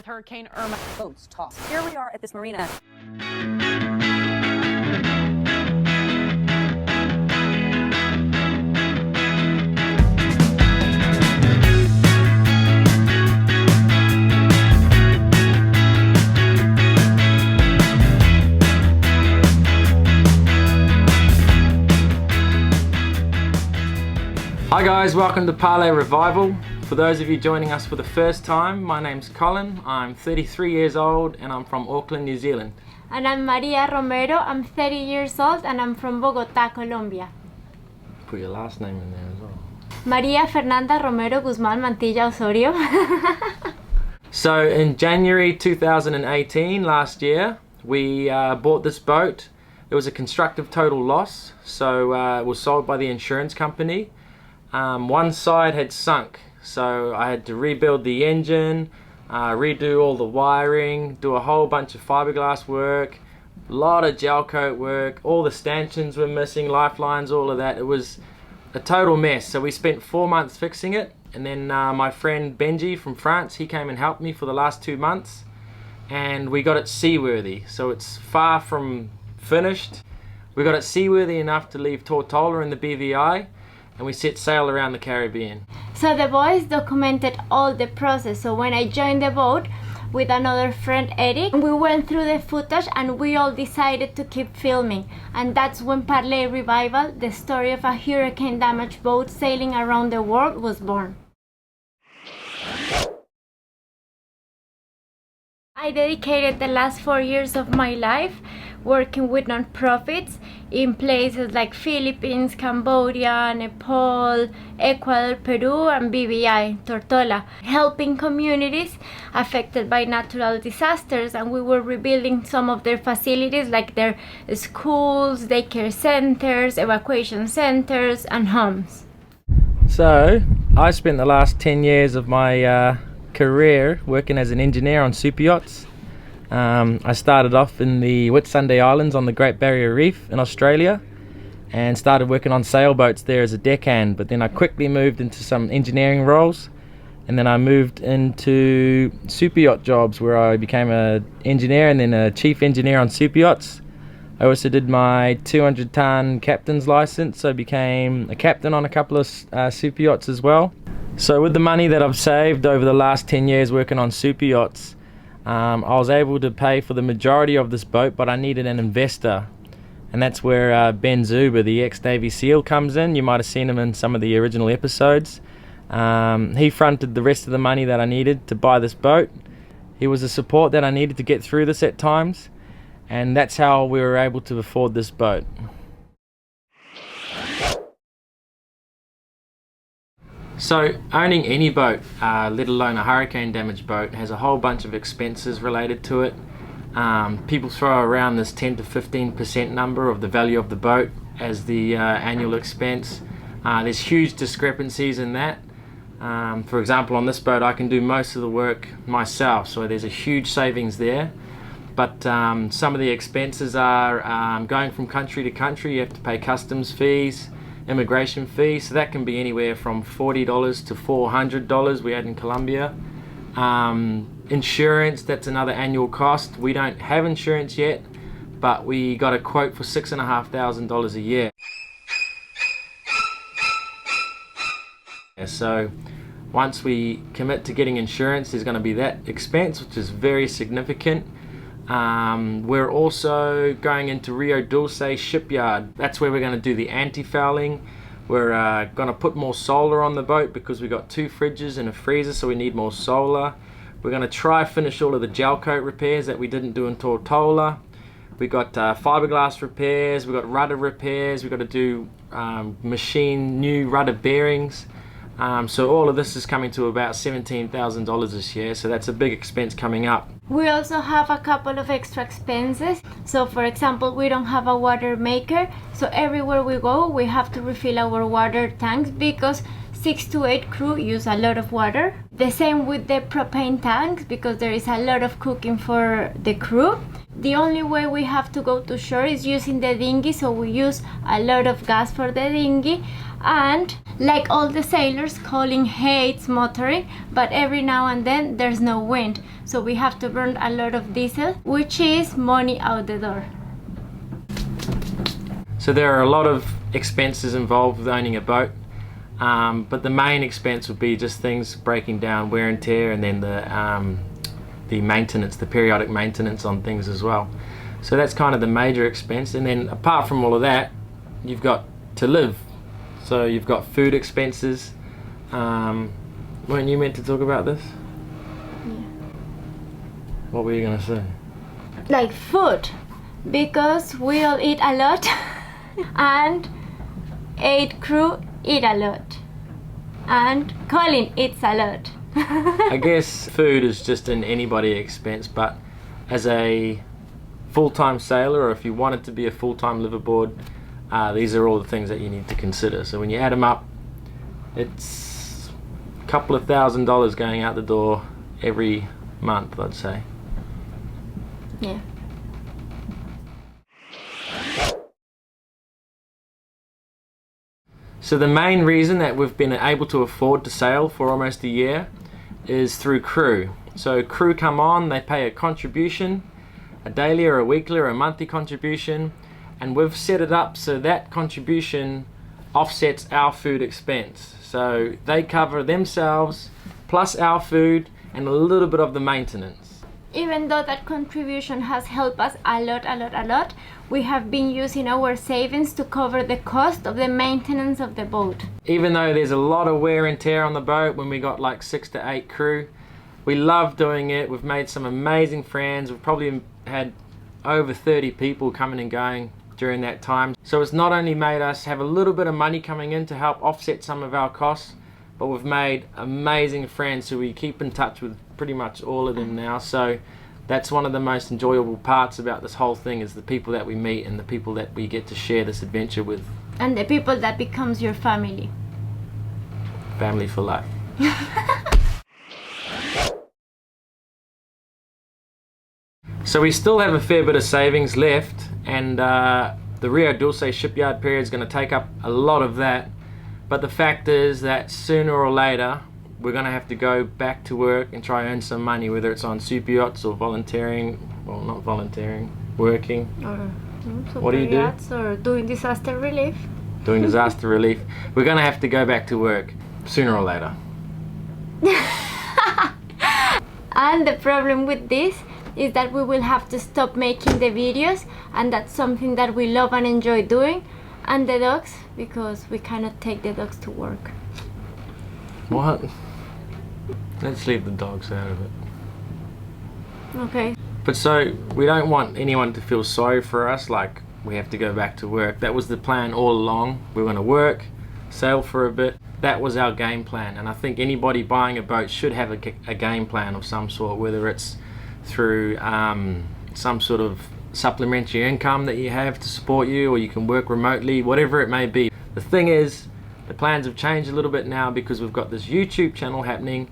Hurricane Irma. Boats tossed. Here we are at this marina. Hi guys, welcome to Parlay Revival. For those of you joining us for the first time, my name's Colin, I'm 33 years old and I'm from Auckland, New Zealand. And I'm Maria Romero, I'm 30 years old and I'm from Bogota, Colombia. Put your last name in there as well. Maria Fernanda Romero Guzmán Mantilla Osorio. So in January 2018, last year, we bought this boat. It was a constructive total loss, so it was sold by the insurance company. One side had sunk, so I had to rebuild the engine, redo all the wiring, do a whole bunch of fiberglass work, a lot of gel coat work, all the stanchions were missing, lifelines, all of that. It was a total mess. So we spent 4 months fixing it, and then my friend Benji from France, he came and helped me for the last 2 months, and we got it seaworthy. So it's far from finished. We got it seaworthy enough to leave Tortola in the BVI, and we set sail around the Caribbean. So the boys documented all the process. So when I joined the boat with another friend, Eric, we went through the footage and we all decided to keep filming. And that's when Parlay Revival, the story of a hurricane damaged boat sailing around the world, was born. I dedicated the last 4 years of my life working with non-profits in places like Philippines, Cambodia, Nepal, Ecuador, Peru, and BVI, Tortola, helping communities affected by natural disasters. And we were rebuilding some of their facilities like their schools, daycare centers, evacuation centers, and homes. So I spent the last 10 years of my career working as an engineer on super yachts. I started off in the Whitsunday Islands on the Great Barrier Reef in Australia and started working on sailboats there as a deckhand, but then I quickly moved into some engineering roles, and then I moved into super yacht jobs where I became an engineer and then a chief engineer on super yachts. I also did my 200-ton captain's license, so I became a captain on a couple of super yachts as well. So with the money that I've saved over the last 10 years working on super yachts, I was able to pay for the majority of this boat, but I needed an investor. And that's where Ben Zuber, the ex-Navy SEAL, comes in. You might have seen him in some of the original episodes. He fronted the rest of the money that I needed to buy this boat. He was the support that I needed to get through this at times. And that's how we were able to afford this boat. So owning any boat, let alone a hurricane damaged boat, has a whole bunch of expenses related to it. People throw around this 10 to 15% number of the value of the boat as the annual expense. There's huge discrepancies in that. For example, on this boat I can do most of the work myself, so there's a huge savings there. But some of the expenses are going from country to country. You have to pay customs fees, immigration fees, so that can be anywhere from $40 to $400 we had in Colombia. Insurance, that's another annual cost. We don't have insurance yet, but we got a quote for $6,500 a year. So once we commit to getting insurance, there's going to be that expense, which is very significant. We're also going into Rio Dulce shipyard. That's where we're going to do the anti-fouling. We're going to put more solar on the boat because we got 2 fridges and a freezer, so we need more solar. We're going to try finish all of the gel coat repairs that we didn't do in Tortola. We got fiberglass repairs, we got rudder repairs, we got to do machine new rudder bearings. So all of this is coming to about $17,000 this year, so that's a big expense coming up. We also have a couple of extra expenses. So for example, we don't have a water maker, so everywhere we go we have to refill our water tanks because 6 to 8 crew use a lot of water. The same with the propane tanks, because there is a lot of cooking for the crew. The only way we have to go to shore is using the dinghy, so we use a lot of gas for the dinghy. And like all the sailors, Colin hates motoring, but every now and then there's no wind, so we have to burn a lot of diesel, which is money out the door. So there are a lot of expenses involved with owning a boat, but the main expense would be just things breaking down, wear and tear, and then the maintenance, the periodic maintenance on things as well. So that's kind of the major expense. And then apart from all of that, you've got to live. So you've got food expenses. Weren't you meant to talk about this? Yeah. What were you gonna say? Like food, because we all eat a lot and 8 crew eat a lot, and Colin eats a lot. I guess food is just an anybody expense, but as a full-time sailor, or if you wanted to be a full-time liveaboard, these are all the things that you need to consider. So when you add them up, it's a couple of $1,000s going out the door every month, I'd say. Yeah. So the main reason that we've been able to afford to sail for almost a year is through crew. So crew come on, they pay a contribution, a daily or a weekly or a monthly contribution, and we've set it up so that contribution offsets our food expense. So they cover themselves plus our food and a little bit of the maintenance. Even though that contribution has helped us a lot, we have been using our savings to cover the cost of the maintenance of the boat. Even though there's a lot of wear and tear on the boat when we got like 6 to 8 crew, we love doing it. We've made some amazing friends. We've probably had over 30 people coming and going during that time. So it's not only made us have a little bit of money coming in to help offset some of our costs, but we've made amazing friends who we keep in touch with pretty much all of them now. So that's one of the most enjoyable parts about this whole thing, is the people that we meet and the people that we get to share this adventure with. And the people that becomes your family. Family for life. So we still have a fair bit of savings left, and the Rio Dulce shipyard period is going to take up a lot of that. But the fact is that sooner or later we're going to have to go back to work and try and earn some money, whether it's on super yachts or volunteering, well, not volunteering, working. Or what do you do? Or doing disaster relief. Doing disaster relief. We're going to have to go back to work sooner or later. And the problem with this is that we will have to stop making the videos, and that's something that we love and enjoy doing. And the dogs, because we cannot take the dogs to work. What? Let's leave the dogs out of it. Okay. But so we don't want anyone to feel sorry for us, like we have to go back to work. That was the plan all along. We were going to work, sail for a bit. That was our game plan. And I think anybody buying a boat should have a game plan of some sort, whether it's through some sort of supplementary income that you have to support you, or you can work remotely, whatever it may be. The thing is, the plans have changed a little bit now because we've got this YouTube channel happening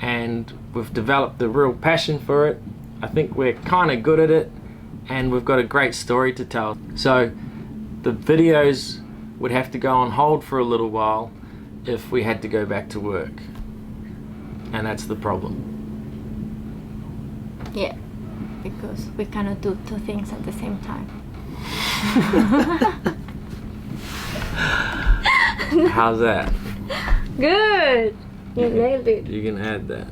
and we've developed a real passion for it. I think we're kind of good at it and we've got a great story to tell. So the videos would have to go on hold for a little while if we had to go back to work, and that's the problem. Yeah, because we cannot do 2 things at the same time. How's that? Good! You nailed it. You can add that.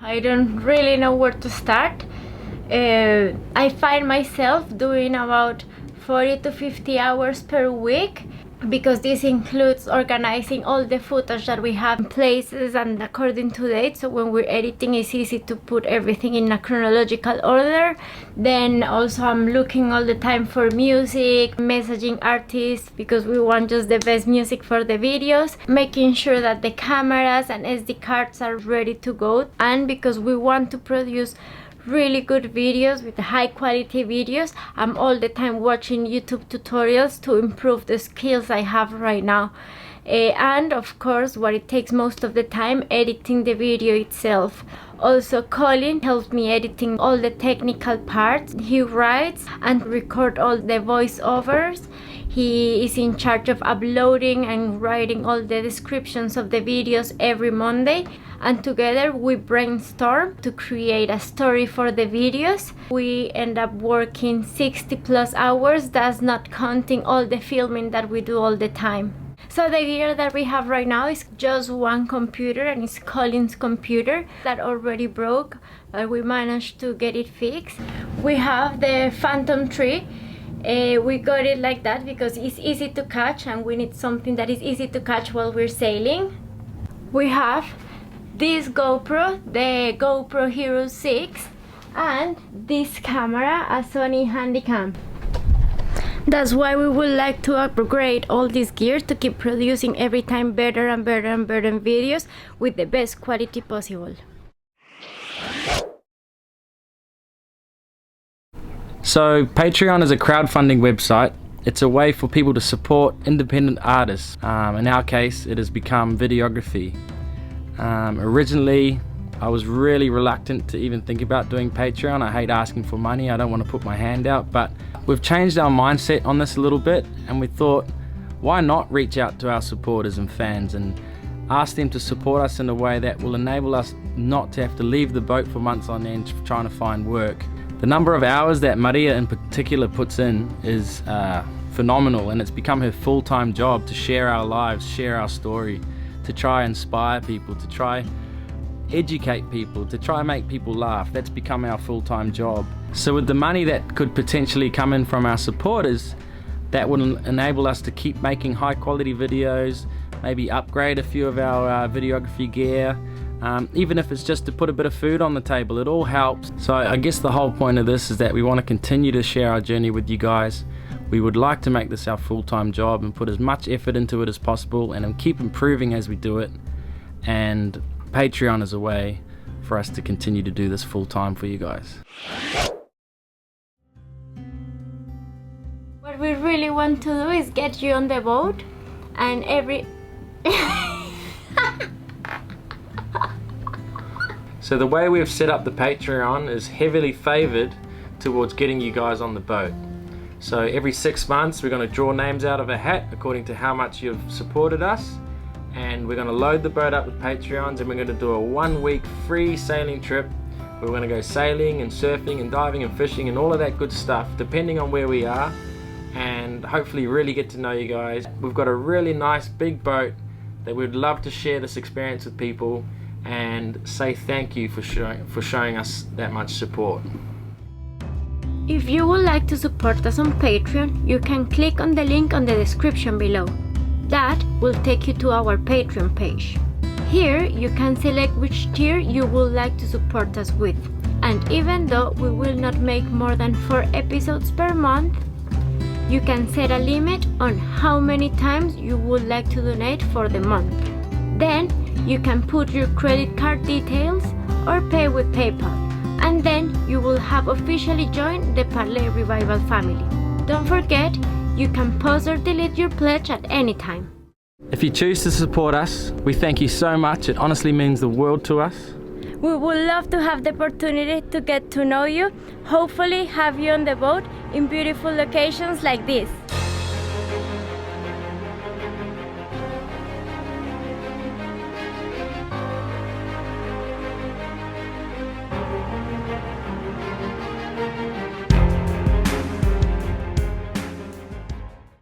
I don't really know where to start. I find myself doing about 40 to 50 hours per week, because this includes organizing all the footage that we have in places and according to date, so when we're editing it's easy to put everything in a chronological order. Then also I'm looking all the time for music, messaging artists because we want just the best music for the videos, making sure that the cameras and SD cards are ready to go, and because we want to produce really good videos, with high quality videos. I'm all the time watching YouTube tutorials to improve the skills I have right now. And of course, what it takes most of the time, editing the video itself. Also, Colin helps me editing all the technical parts. He writes and records all the voiceovers. He is in charge of uploading and writing all the descriptions of the videos every Monday. And together we brainstorm to create a story for the videos. We end up working 60+ hours. That's not counting all the filming that we do all the time. So the gear that we have right now is just one computer, and it's Colin's computer that already broke, but we managed to get it fixed. We have the Phantom 3. We got it like that because it's easy to catch, and we need something that is easy to catch while we're sailing. We have this GoPro, the GoPro Hero 6, and this camera, a Sony Handycam. That's why we would like to upgrade all this gear to keep producing every time better and better and better videos with the best quality possible. So Patreon is a crowdfunding website. It's a way for people to support independent artists. In our case, it has become videography. Originally, I was really reluctant to even think about doing Patreon. I hate asking for money. I don't want to put my hand out, but we've changed our mindset on this a little bit, and we thought, why not reach out to our supporters and fans and ask them to support us in a way that will enable us not to have to leave the boat for months on end trying to find work. The number of hours that Maria in particular puts in is phenomenal, and it's become her full-time job to share our lives, share our story, to try inspire people, to try educate people, to try make people laugh. That's become our full-time job. So with the money that could potentially come in from our supporters, that would enable us to keep making high quality videos, maybe upgrade a few of our videography gear, even if it's just to put a bit of food on the table. It all helps. So I guess the whole point of this is that we want to continue to share our journey with you guys. We would like to make this our full-time job and put as much effort into it as possible, and keep improving as we do it. And Patreon is a way for us to continue to do this full-time for you guys. What we really want to do is get you on the boat, and So the way we've set up the Patreon is heavily favored towards getting you guys on the boat. So every 6 months we're going to draw names out of a hat according to how much you've supported us, and we're going to load the boat up with Patreons, and we're going to do a 1-week free sailing trip. We're going to go sailing and surfing and diving and fishing and all of that good stuff depending on where we are, and hopefully really get to know you guys. We've got a really nice big boat that we'd love to share this experience with people and say thank you for showing us that much support. If you would like to support us on Patreon, you can click on the link on the description below. That will take you to our Patreon page. Here you can select which tier you would like to support us with. And even though we will not make more than 4 episodes per month, you can set a limit on how many times you would like to donate for the month. Then you can put your credit card details or pay with PayPal, and then you will have officially joined the Parlay Revival family. Don't forget, you can pause or delete your pledge at any time. If you choose to support us, we thank you so much. It honestly means the world to us. We would love to have the opportunity to get to know you, hopefully have you on the boat in beautiful locations like this.